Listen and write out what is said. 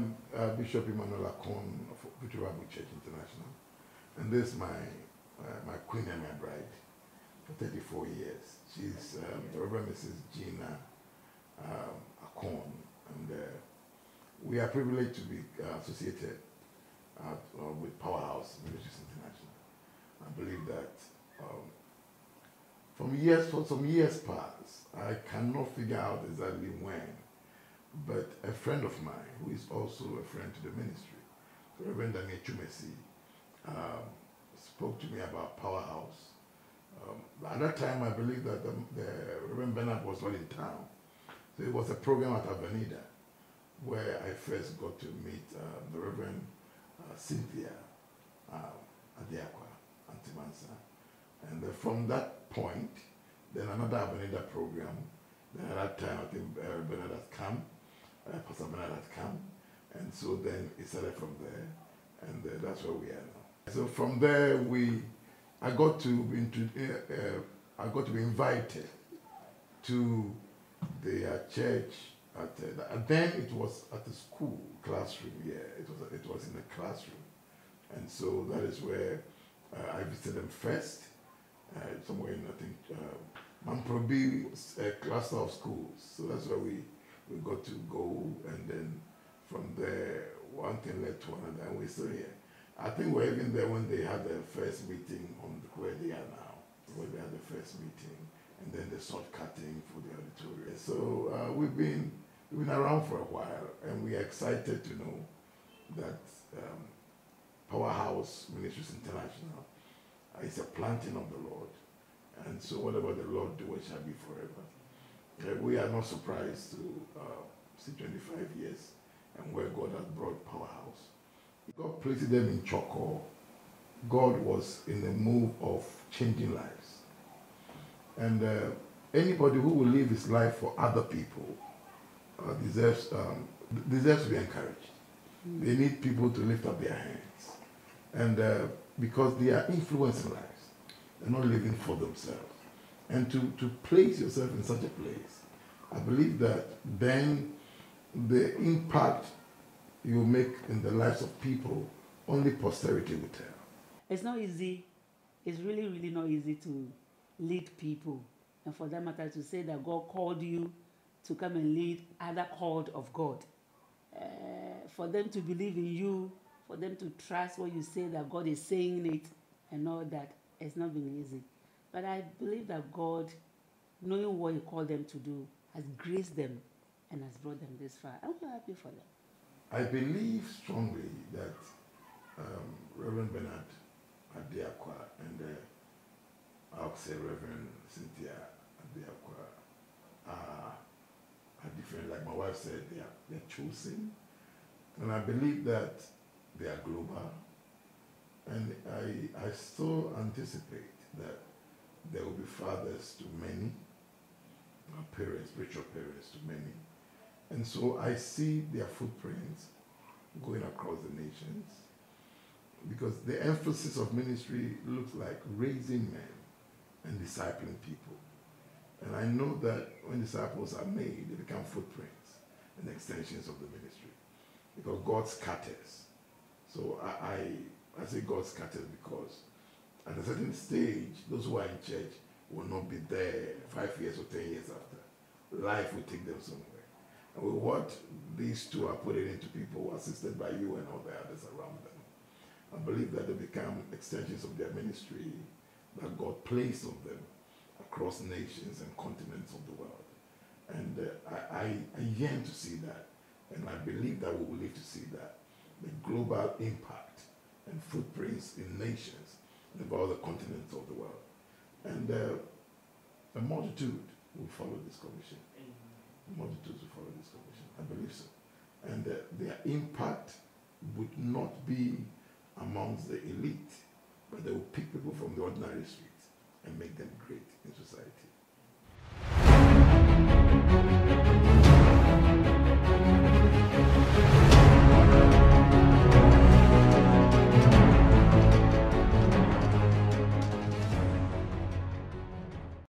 am Bishop Emmanuel Akon of Victory Bible Church International, and this is my queen and my bride for 34 years. She's the Reverend Mrs. Gina Akon, and we are privileged to be associated with Powerhouse Ministries International. I believe that for some years past, I cannot figure out exactly when, but a friend of mine, who is also a friend to the ministry, the Reverend Daniel Chumesi, spoke to me about Powerhouse. At that time, I believe that the Reverend Bernard was not in town. So it was a program at Avenida where I first got to meet the Reverend Cynthia Adiakwa Antimansa. And from that point, then another Avenida program. Then at that time, I think Bernard had come, Pastor Bernard had come. And so then it started from there, and that's where we are now. So from there, I got to be invited to the church and then it was at the school classroom. Yeah, it was in the classroom, and so that is where I visited them first, somewhere in I think Mamprobi, a cluster of schools. So that's where we got to go, and then from there one thing led to another, and we're still here. I think we're even there when they had their first meeting on where they are now, where they had the first meeting, and then the sword cutting for the auditorium. So we've been around for a while, and we are excited to know that Powerhouse Ministries International is a planting of the Lord, and so whatever the Lord do, it shall be forever. We are not surprised to see 25 years and where God has brought Powerhouse. God placed them in Choco. God was in the move of changing lives. And anybody who will live his life for other people deserves to be encouraged. They need people to lift up their hands. And because they are influencing lives, they're not living for themselves. And to place yourself in such a place, I believe that then the impact you make in the lives of people, only posterity will tell. It's not easy. It's really, really not easy to lead people. And for that matter, to say that God called you to come and lead other called of God. For them to believe in you, for them to trust what you say, that God is saying it and all that, it's not been easy. But I believe that God, knowing what He called them to do, has graced them and has brought them this far. I'm very happy for them. I believe strongly that Reverend Bernard Adiakwa and I'll say Reverend Cynthia Adiakwa are different. Like my wife said, they're chosen. And I believe that they are global. And I still anticipate that there will be fathers to many, parents, spiritual parents to many. And so I see their footprints going across the nations, because the emphasis of ministry looks like raising men and discipling people. And I know that when disciples are made, they become footprints and extensions of the ministry, because God scatters. So I say God scatters because at a certain stage, those who are in church will not be there 5 years or 10 years after. Life will take them somewhere. And with what these two are putting into people, assisted by you and all the others around them, I believe that they become extensions of their ministry that God placed on them across nations and continents of the world. And I yearn to see that, and I believe that we will live to see that, the global impact and footprints in nations and about the continents of the world. And a multitude will follow this commission. Multitudes will follow this commission. I believe so. And their impact would not be amongst the elite, but they will pick people from the ordinary streets and make them great in society.